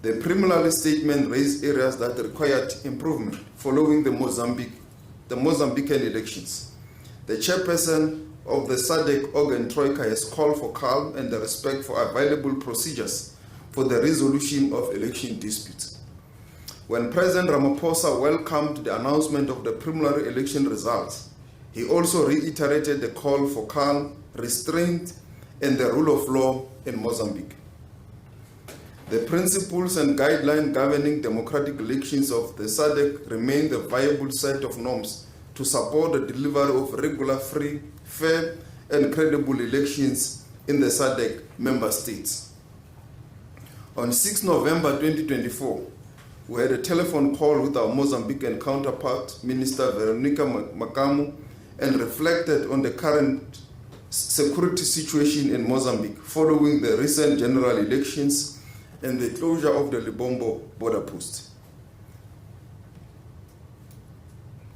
The preliminary statement raised areas that required improvement following the Mozambican elections. The chairperson of the SADC organ Troika has called for calm and the respect for available procedures for the resolution of election disputes. When President Ramaphosa welcomed the announcement of the preliminary election results, he also reiterated the call for calm, restraint, and the rule of law in Mozambique. The principles and guidelines governing democratic elections of the SADC remain the viable set of norms to support the delivery of regular, free, fair, and credible elections in the SADC member states. On 6 November 2024, we had a telephone call with our Mozambican counterpart, Minister Veronica Makamu, and reflected on the current security situation in Mozambique following the recent general elections and the closure of the Libombo border post.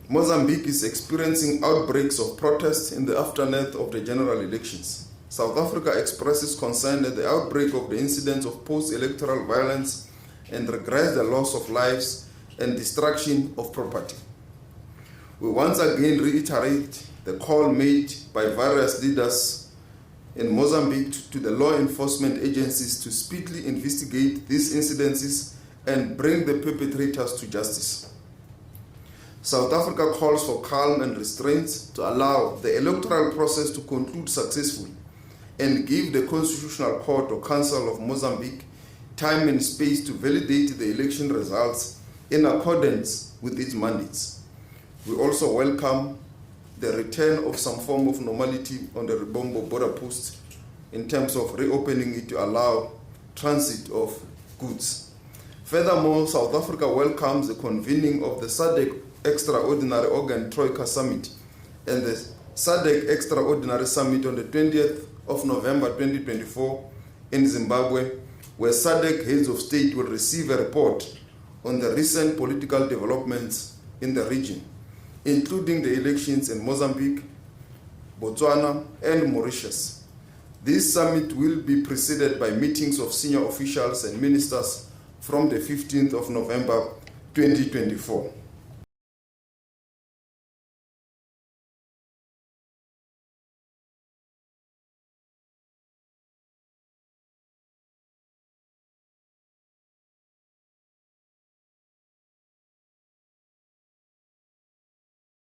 Mozambique is experiencing outbreaks of protests in the aftermath of the general elections. South Africa expresses concern at the outbreak of the incidents of post-electoral violence and regrets the loss of lives and destruction of property. We once again reiterate the call made by various leaders in Mozambique to the law enforcement agencies to speedily investigate these incidences and bring the perpetrators to justice. South Africa calls for calm and restraint to allow the electoral process to conclude successfully and give the Constitutional Court or Council of Mozambique time and space to validate the election results in accordance with its mandates. We also welcome the return of some form of normality on the Libombo border post in terms of reopening it to allow transit of goods. Furthermore, South Africa welcomes the convening of the SADC Extraordinary Organ Troika Summit and the SADC Extraordinary Summit on the 20th of November 2024 in Zimbabwe, where SADC heads of state will receive a report on the recent political developments in the region, including the elections in Mozambique, Botswana, and Mauritius. This summit will be preceded by meetings of senior officials and ministers from the 15th of November 2024.